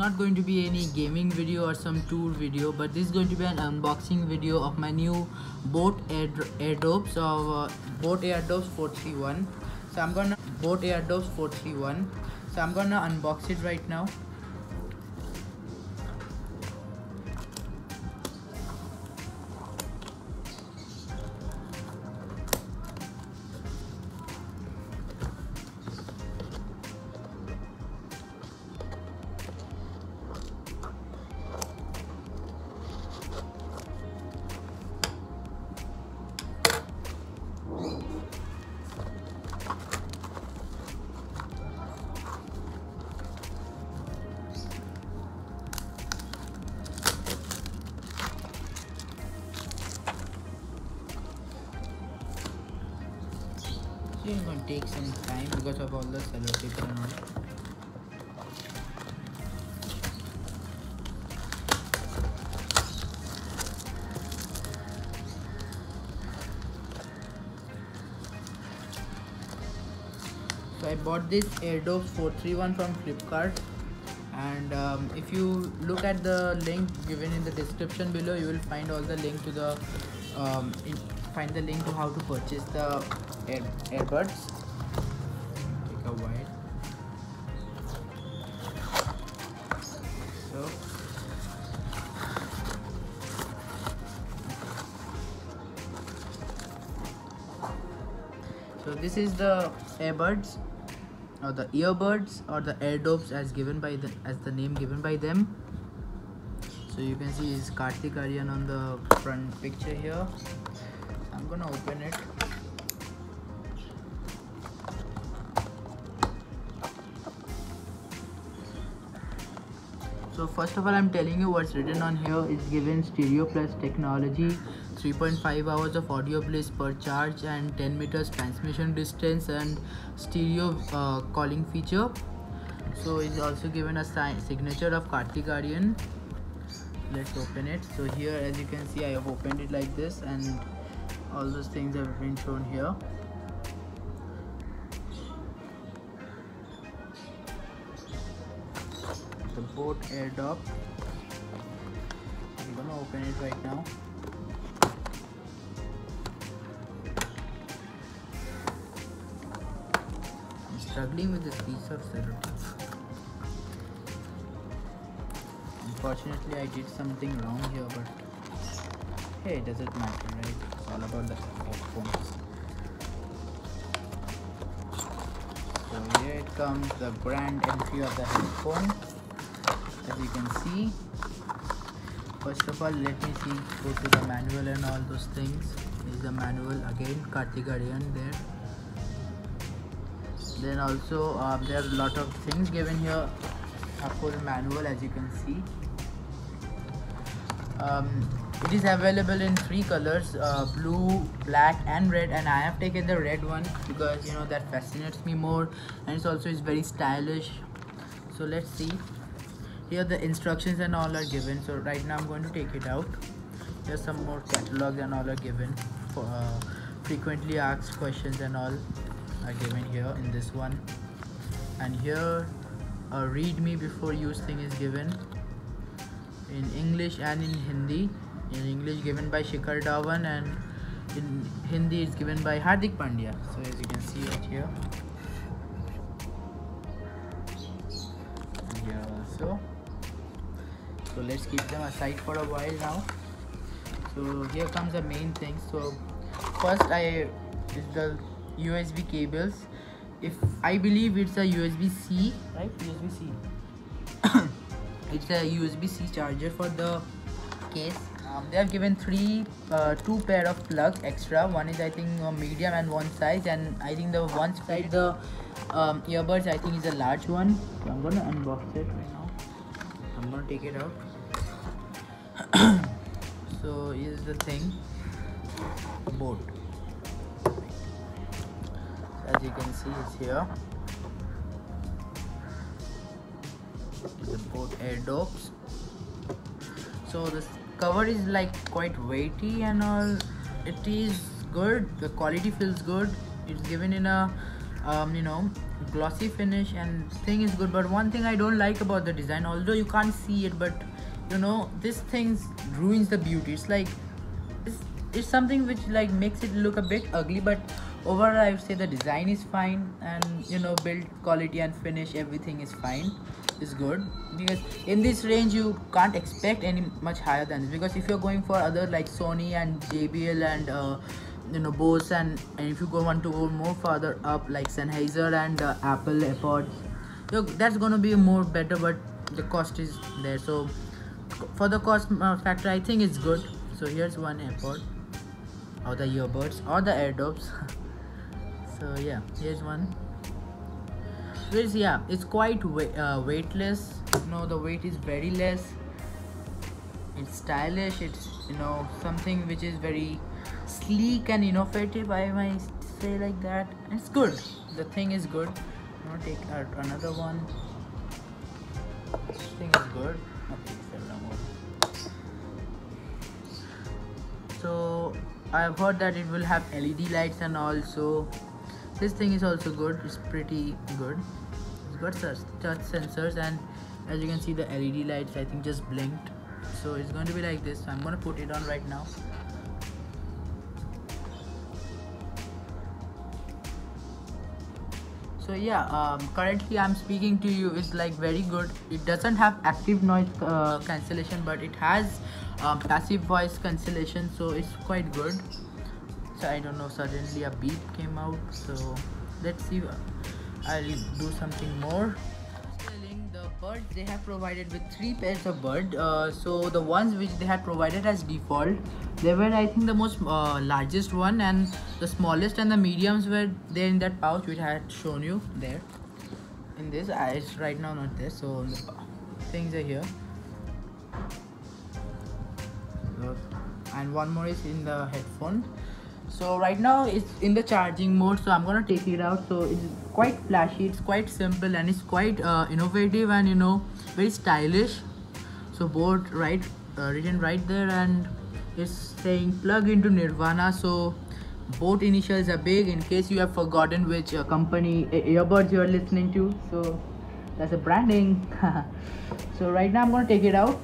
not going to be any gaming video or some tour video, but this is going to be an unboxing video of my new Boat AirDops of Boat AirDops 431. So I'm gonna unbox it right now. It's going to take some time because of all the sellotape and all. So I bought this AirDops 431 from Flipkart, and if you look at the link given in the description below, you will find all the link to the find the link to how to purchase the earbuds. Take a while. So this is the earbuds, or the earbuds, or the AirDops as the name given by them. So you can see is Kartik Aaryan on the front picture here. I'm gonna open it. So first of all, I'm telling you what's written on here. It's given stereo plus technology, 3.5 hours of audio bliss per charge, and 10 meters transmission distance, and stereo calling feature. So it's also given a signature of Kartik Aaryan. Let's open it. So here, as you can see, I have opened it like this, and all those things have been shown here. The Boat AirDops. I'm gonna open it right now. I'm struggling with this piece of sellotape. Unfortunately, I did something wrong here, but hey, it doesn't matter, right? It's all about the headphones. So here it comes, the grand entry of the headphone. As you can see, first of all, let me go to the manual and all those things. This is the manual again, Kartik Aaryan there. Then also there are a lot of things given here, a full manual, as you can see. It is available in 3 colors, blue, black and red, and I have taken the red one because you know that fascinates me more, and it's very stylish. So let's see. Here the instructions and all are given. So right now I'm going to take it out. There's some more catalogs and all are given. For frequently asked questions and all are given here in this one. And here a read me before use thing is given in English and in Hindi. In English given by Shikhar Dhawan, and in Hindi it's given by Hardik Pandya. So as you can see right here. So let's keep them aside for a while now. So here comes the main thing. So first is the USB cables. If I believe it's a USB-C, right? USB-C. It's a USB-C charger for the case. They have given 2 pair of plugs extra. One is I think medium and one size, and I think the one side the earbuds I think is a large one. So I'm gonna unbox it right now. I'm gonna take it out. So here's the thing, Boat. As you can see, it's here. The Boat AirDops. So this cover is like quite weighty and all. It is good. The quality feels good. It's given in a you know, glossy finish, and thing is good. But one thing I don't like about the design, although you can't see it, but you know, this thing ruins the beauty. It's like it's, it's something which like makes it look a bit ugly, but overall I would say the design is fine, and you know, build quality and finish, everything is fine, is good. Because in this range you can't expect any much higher than this, because if you're going for other like Sony and JBL and you know, Bose, and if you want to go more further up like Sennheiser and Apple AirPods, so that's gonna be more better, but the cost is there. So for the cost factor, I think it's good. So here's one AirPod, or the earbuds, or the AirDops. So yeah, here's one. Which, yeah, it's quite weightless. You know, the weight is very less. It's stylish. It's, you know, something which is very sleek and innovative, I might say like that. It's good. The thing is good. I'm gonna take out another one. This thing is good. Okay, so I've heard that it will have LED lights, and also this thing is also good. It's pretty good. It's got touch sensors, and as you can see, the LED lights I think just blinked. So it's going to be like this. I'm going to put it on right now. So yeah, currently I'm speaking to you is like very good. It doesn't have active noise cancellation, but it has passive voice cancellation, so it's quite good. So I don't know, suddenly a beep came out, so let's see. I'll do something more. The buds, they have provided with 3 pairs of bud. So the ones which they had provided as default, they were I think the most largest one, and the smallest and the mediums were there in that pouch which I had shown you there. In this, it's right now not there, so the things are here. And one more is in the headphone. So right now it's in the charging mode, so I'm gonna take it out. So it's quite flashy, it's quite simple, and it's quite innovative, and you know, very stylish. So board written right there, and it's saying plug into Nirvana. So both initials are big in case you have forgotten which company earbuds you are listening to. So that's a branding. So right now I'm gonna take it out.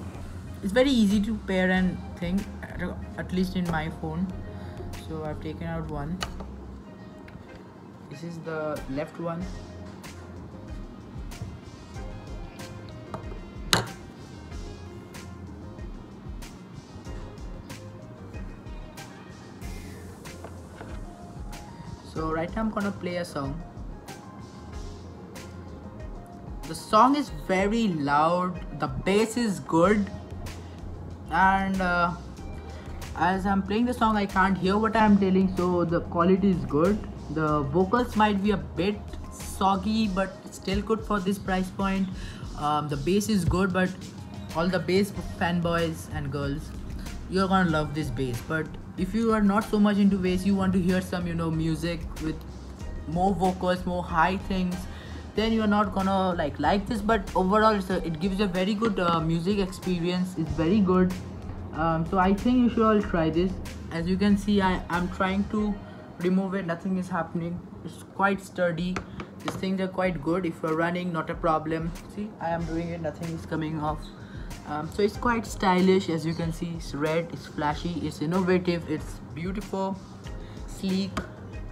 It's very easy to pair and thing, at least in my phone. So I've taken out one. This is the left one. So right now I'm gonna play a song. The song is very loud, the bass is good, and as I'm playing the song I can't hear what I'm telling, so the quality is good. The vocals might be a bit soggy, but still good for this price point. The bass is good, but all the bass fanboys and girls, you're gonna love this bass. But if you are not so much into bass, you want to hear some, you know, music with more vocals, more high things, then you're not gonna like this. But overall it gives you a very good music experience. It's very good. So I think you should all try this. As you can see, I'm trying to remove it, nothing is happening. It's quite sturdy. These things are quite good. If you're running, not a problem. See, I am doing it, nothing is coming off. So it's quite stylish. As you can see, it's red, it's flashy, it's innovative, it's beautiful, sleek,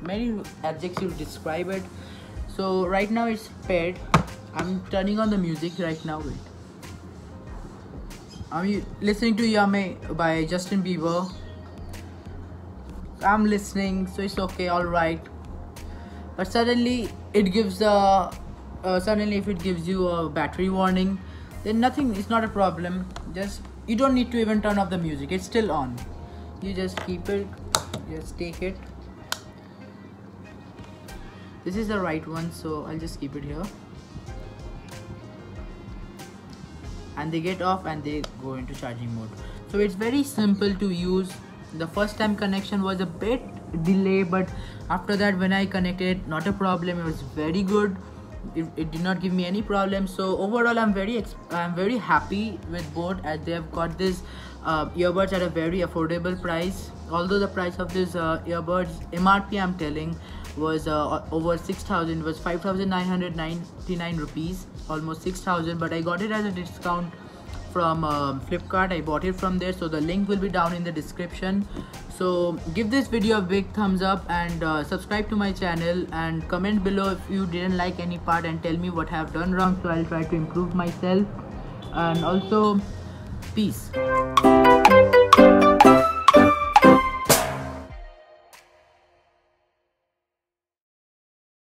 many adjectives to describe it. So right now it's paired. I'm turning on the music right now. Wait, I'm listening to Yummy by Justin Bieber. I'm listening, so it's okay, alright. But suddenly it gives suddenly if it gives you a battery warning, then nothing, it's not a problem. Just, you don't need to even turn off the music, it's still on. You just keep it, just take it. This is the right one, so I'll just keep it here. And they get off and they go into charging mode. So it's very simple to use. The first time connection was a bit delay, but after that when I connected, not a problem, it was very good. it did not give me any problem. So overall I'm very happy with Boat, as they have got this earbuds at a very affordable price. Although the price of this earbuds MRP I'm telling was over 6,000, was 5,999 rupees, almost 6,000, but I got it as a discount from Flipkart. I bought it from there, so the link will be down in the description. So give this video a big thumbs up and subscribe to my channel, and comment below if you didn't like any part and tell me what I have done wrong, so I'll try to improve myself. And also, peace.